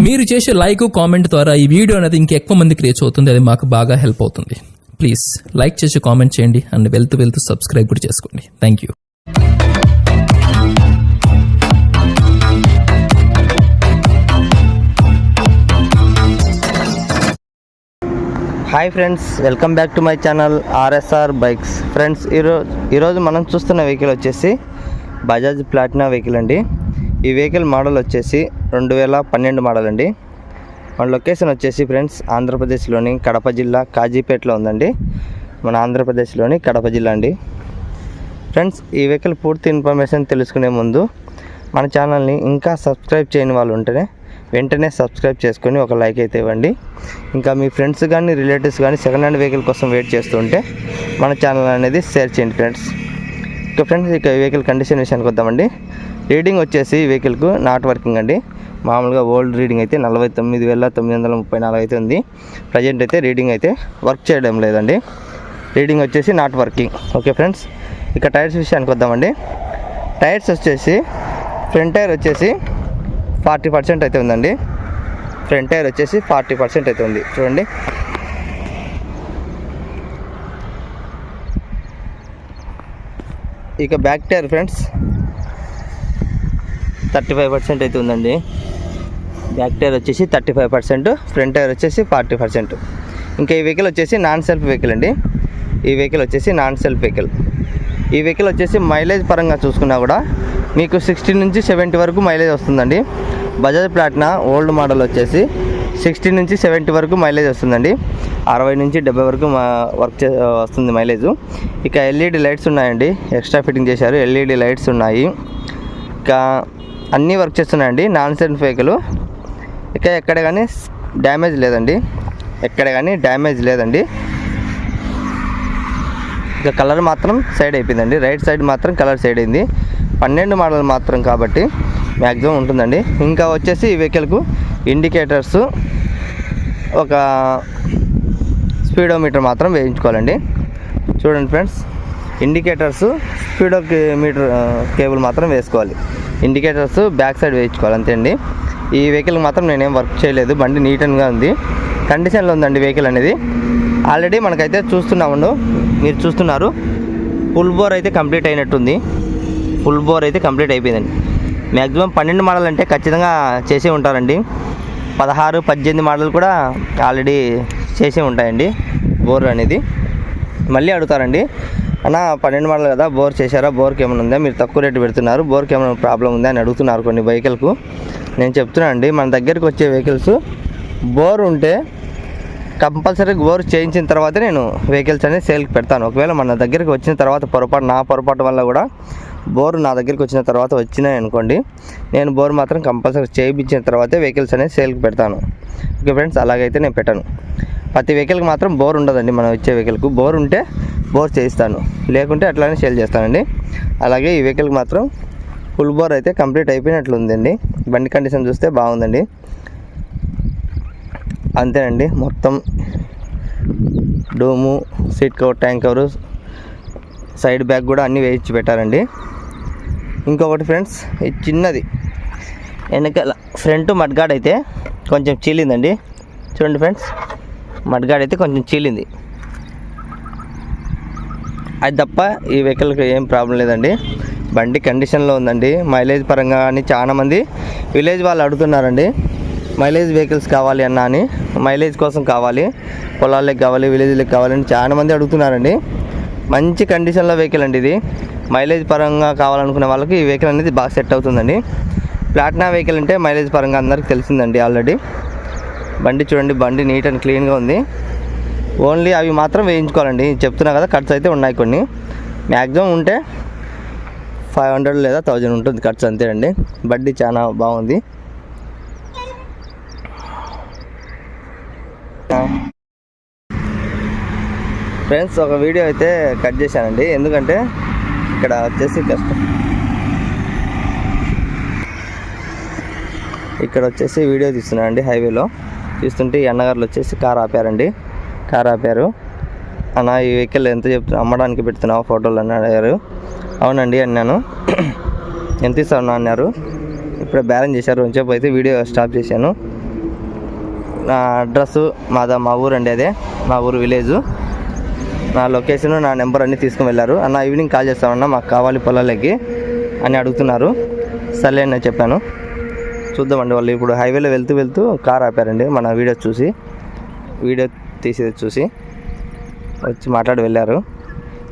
మీరు చేసే like comment ద్వారా ఈ వీడియో అనేది ఇంకెక్కువ మందికి రీచ్ అవుతుంది. అది మాకు బాగా హెల్ప్ అవుతుంది. ప్లీజ్ లైక్ చేసి కామెంట్ చేయండి అండ్ వెళ్తూ సబ్స్క్రైబ్ కూడా చేసుకోండి. Thank you. Hi friends, welcome back to my channel RSR bikes. Friends, ఈరోజు మనం చూస్తున్న వెహికల్ వచ్చేసి బజాజ్ ప్లాటినా వెహికల్ అండి. ఈ వెహికల్ మోడల్ వచ్చేసి 2012 మోడల్ అండి. మన లొకేషన్ వచ్చేసి ఫ్రెండ్స్ ఆంధ్రప్రదేశ్లోని కడప జిల్లా కాజీపేటలో ఉందండి. మన ఆంధ్రప్రదేశ్లోని కడప జిల్లా అండి. ఫ్రెండ్స్, ఈ వెహికల్ పూర్తి ఇన్ఫర్మేషన్ తెలుసుకునే ముందు మన ఛానల్ని ఇంకా సబ్స్క్రైబ్ చేయని వాళ్ళు ఉంటేనే వెంటనే సబ్స్క్రైబ్ చేసుకొని ఒక లైక్ అయితే ఇవ్వండి. ఇంకా మీ ఫ్రెండ్స్ కానీ రిలేటివ్స్ కానీ సెకండ్ హ్యాండ్ వెహికల్ కోసం వెయిట్ చేస్తుంటే మన ఛానల్ అనేది షేర్ చేయండి ఫ్రెండ్స్. ఇక ఫ్రెండ్స్, ఇక వెహికల్ కండిషన్ విషయానికి వద్దామండి. రీడింగ్ వచ్చేసి ఈ వెహికల్కు నాట్ వర్కింగ్ అండి. మామూలుగా ఓల్డ్ రీడింగ్ అయితే 49,934 అయితే ఉంది. ప్రజెంట్ అయితే రీడింగ్ అయితే వర్క్ చేయడం లేదండి. రీడింగ్ వచ్చేసి నాట్ వర్కింగ్. ఓకే ఫ్రెండ్స్, ఇక టైర్స్ విషయానికి వద్దామండి. టైర్స్ వచ్చేసి ఫ్రంట్ టైర్ వచ్చేసి 40% అయితే ఉందండి. ఫ్రంట్ టైర్ వచ్చేసి 40% అయితే ఉంది, చూడండి. ఇక బ్యాక్ టైర్ ఫ్రెండ్స్ 35% అయితే ఉందండి. బ్యాక్ టైర్ వచ్చేసి 35%, ఫ్రంట్ టైర్ వచ్చేసి 40%. ఇంకా ఈ వెహికల్ వచ్చేసి నాన్ సెల్ఫ్ వెహికల్ అండి. ఈ వెహికల్ వచ్చేసి నాన్ సెల్ఫ్ వెహికల్. ఈ వెహికల్ వచ్చేసి మైలేజ్ పరంగా చూసుకున్నా కూడా మీకు 60 నుంచి 70 వరకు మైలేజ్ వస్తుందండి. బజాజ్ ప్లాటినా ఓల్డ్ మోడల్ వచ్చేసి 60 నుంచి 70 వరకు మైలేజ్ వస్తుందండి. 60 నుంచి 70 వరకు వస్తుంది మైలేజ్. ఇక ఎల్ఈడి లైట్స్ ఉన్నాయండి, ఎక్స్ట్రా ఫిట్టింగ్ చేశారు. ఎల్ఈడి లైట్స్ ఉన్నాయి. ఇక అన్నీ వర్క్ చేస్తున్నాయండి. Non self vehicle. ఇక ఎక్కడ కానీ డ్యామేజ్ లేదండి, ఇక కలర్ మాత్రం సైడ్ అయిపోయిందండి. రైట్ సైడ్ మాత్రం కలర్ సైడ్ అయింది. 12 మోడల్ మాత్రం కాబట్టి మ్యాక్సిమం ఉంటుందండి. ఇంకా వచ్చేసి ఈ వెహికల్కు ఇండికేటర్స్, ఒక స్పీడోమీటర్ మాత్రం వేయించుకోవాలండి. చూడండి ఫ్రెండ్స్, ఇండికేటర్స్, స్పీడోమీటర్ కేబుల్ మాత్రం వేసుకోవాలి. ఇండికేటర్స్ బ్యాక్ సైడ్ వేయించుకోవాలి, అంతే అండి. ఈ వెహికల్ మాత్రం నేనేం వర్క్ చేయలేదు. బండి నీట్గా ఉంది, కండిషన్లో ఉందండి వెహికల్ అనేది. ఆల్రెడీ మనకైతే మీరు చూస్తున్నారు ఫుల్ బోర్ అయితే కంప్లీట్ అయినట్టుంది. ఫుల్ బోర్ అయితే కంప్లీట్ అయిపోయిందండి. మ్యాక్సిమం 12 మోడల్ అంటే ఖచ్చితంగా చేసే ఉంటారండి. 16, 18 మోడల్ కూడా ఆల్రెడీ చేసే ఉంటాయండి బోర్ అనేది. మళ్ళీ అడుగుతారండి, అన్న 12 మోడల్ కదా బోర్ చేశారా, బోర్కి ఏమైనా ఉందా, మీరు తక్కువ రేటు పెడుతున్నారు, బోర్కి ఏమైనా ప్రాబ్లం ఉందా అని అడుగుతున్నారు కొన్ని వెహికల్కు. నేను చెప్తున్నాను అండి, మన దగ్గరికి వచ్చే వెహికల్స్ బోర్ ఉంటే కంపల్సరీ బోర్ చేయించిన తర్వాతే నేను వెహికల్స్ అనేది సేల్కి పెడతాను. ఒకవేళ మన దగ్గరికి వచ్చిన తర్వాత నా పొరపాటు వల్ల కూడా బోర్ నా దగ్గరికి వచ్చిన తర్వాత వచ్చినాయి అనుకోండి, నేను బోర్ మాత్రం కంపల్సరీ చేయించిన తర్వాతే వెహికల్స్ అనేది సేల్కి పెడతాను. ఓకే ఫ్రెండ్స్, అలాగైతే నేను పెట్టాను. ప్రతి వెహికల్కి మాత్రం బోర్ ఉండదండి. మనం ఇచ్చే వెహికల్కు బోర్ ఉంటే బోర్ చేయిస్తాను, లేకుంటే అట్లానే సేల్ చేస్తానండి. అలాగే ఈ వెహికల్కి మాత్రం ఫుల్ బోర్ అయితే కంప్లీట్ అయిపోయినట్లుందండి. బండి కండిషన్ చూస్తే బాగుందండి, అంతేనండి. మొత్తం dome, seat cover, tank cover, side bag కూడా అన్నీ వేయించి పెట్టారండి. ఇంకొకటి ఫ్రెండ్స్, ఇది చిన్నది వెనకాల ఫ్రంట్ మడ్గాడ్ అయితే కొంచెం చీలిందండి. చూడండి ఫ్రెండ్స్, మడ్గాడ్ అయితే కొంచెం చీలింది. అది తప్ప ఈ వెహికల్కి ఏం ప్రాబ్లం లేదండి. బండి కండిషన్లో ఉందండి. మైలేజ్ పరంగా అని చాలామంది విలేజ్ వాళ్ళు అడుగుతున్నారండి, మైలేజ్ వెహికల్స్ కావాలి అన్న అని. మైలేజ్ కోసం కావాలి, పొలాలకు కావాలి, విలేజ్లకు కావాలని చాలామంది అడుగుతున్నారండి. మంచి కండిషన్లో వెహికల్ అండి ఇది. మైలేజ్ పరంగా కావాలనుకునే వాళ్ళకి ఈ వెహికల్ అనేది బాగా సెట్ అవుతుందండి. ప్లాటినా వెహికల్ అంటే మైలేజ్ పరంగా అందరికీ తెలిసిందండి ఆల్రెడీ. బండి చూడండి, బండి నీట్ అండ్ క్లీన్గా ఉంది. ఓన్లీ అవి మాత్రం వేయించుకోవాలండి. చెప్తున్నా కదా, ఖర్చు అయితే ఉన్నాయి కొన్ని. మ్యాక్సిమం ఉంటే 500 లేదా 1000 ఉంటుంది ఖర్చు, అంతేనండి. బండి చాలా బాగుంది. ఫ్రెండ్స్, ఒక వీడియో అయితే కట్ చేశానండి, ఎందుకంటే ఇక్కడ వచ్చేసి వీడియో తీస్తున్నానండి. హైవేలో తీస్తుంటే ఈ అన్నగారులు వచ్చేసి కార్ ఆపారు. అన్న ఈ వెహికల్ ఎంత చెప్తున్నా, అమ్మడానికి పెడుతున్నావు ఫోటోలు అని అడిగారు. అవునండి అన్నాను. ఎంత ఇస్తాను అన్నారు. ఇప్పుడే బ్యాలెన్స్ చేశారు, కొంచెంసేపు అయితే వీడియో స్టాప్ చేశాను. నా అడ్రస్సు మా ఊరు అండి, అదే మా ఊరు విలేజు. నా లొకేషన్, నా నెంబర్ అన్నీ తీసుకుని వెళ్ళారు. అన్న ఈవినింగ్ కాల్ చేస్తామన్నా, మాకు కావాలి పొలాలకి అని అడుగుతున్నారు. సర్లే అని చెప్పాను. చూద్దామండి. వాళ్ళు ఇప్పుడు హైవేలో వెళ్తూ కార్ ఆపారండి. మన వీడియో తీసేది చూసి వచ్చి మాట్లాడి వెళ్ళారు.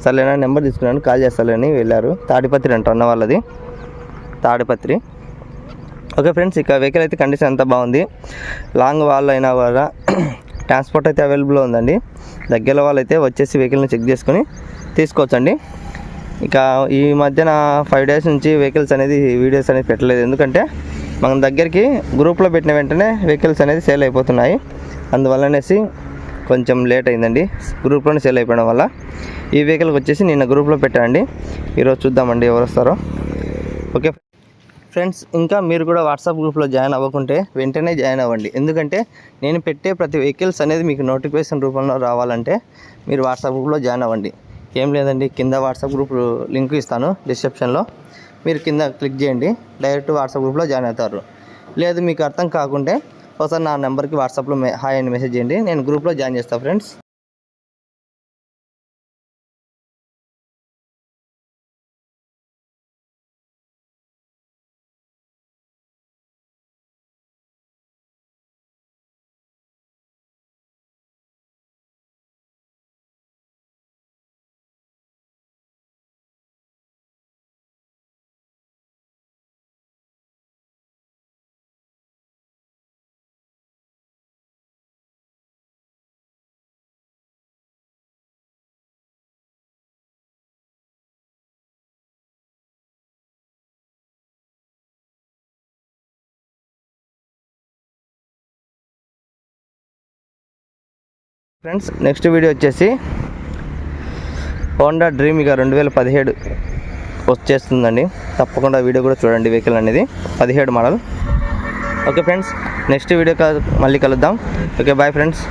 సర్లేనా నెంబర్ తీసుకున్నాను, కాల్ చేస్తారని వెళ్ళారు. తాడిపత్రి అంట అన్న వాళ్ళది, తాడిపత్రి. ఓకే ఫ్రెండ్స్, ఇక వెహికల్ అయితే కండిషన్ అంతా బాగుంది. లాంగ్ వాళ్ళు అయినా కూడా ట్రాన్స్పోర్ట్ అయితే అవైలబుల్ ఉందండి. దగ్గర వాళ్ళు అయితే వచ్చేసి వెహికల్ని చెక్ చేసుకొని తీసుకోవచ్చండి. ఇక ఈ మధ్యన 5 days నుంచి వెహికల్స్ అనేది వీడియోస్ అనేది పెట్టలేదు. ఎందుకంటే మన దగ్గరికి గ్రూప్లో పెట్టిన వెంటనే వెహికల్స్ అనేది సేల్ అయిపోతున్నాయి. అందువల్లనేసి కొంచెం లేట్ అయిందండి. గ్రూప్లోనే సేల్ అయిపోవడం వల్ల ఈ వెహికల్కి వచ్చేసి నిన్న గ్రూప్లో పెట్టానండి. ఈరోజు చూద్దామండి ఎవరు వస్తారో. ఓకే ఫ్రెండ్స్, ఇంకా మీరు కూడా వాట్సాప్ గ్రూప్లో జాయిన్ అవ్వకుంటే వెంటనే జాయిన్ అవ్వండి. ఎందుకంటే నేను పెట్టే ప్రతి వెహికల్స్ అనేది మీకు నోటిఫికేషన్ రూపంలో రావాలంటే మీరు వాట్సాప్ గ్రూప్లో జాయిన్ అవ్వండి. ఏం లేదండి, కింద వాట్సాప్ గ్రూప్ లింక్ ఇస్తాను డిస్క్రిప్షన్లో. మీరు కింద క్లిక్ చేయండి, డైరెక్ట్ వాట్సాప్ గ్రూప్లో జాయిన్ అవుతారు. లేదు మీకు అర్థం కాకుంటే ఒకసారి నా నెంబర్కి వాట్సాప్లో హాయ్ అని మెసేజ్ చేయండి, నేను గ్రూప్లో జాయిన్ చేస్తాను ఫ్రెండ్స్. ఫ్రెండ్స్, నెక్స్ట్ వీడియో వచ్చేసి హోండా డ్రీమ్ ఇక 2017 వచ్చేస్తుందండి. తప్పకుండా వీడియో కూడా చూడండి. వెహికల్ అనేది 17 model. Okay friends, next video మళ్ళీ కలుద్దాం. Okay bye friends.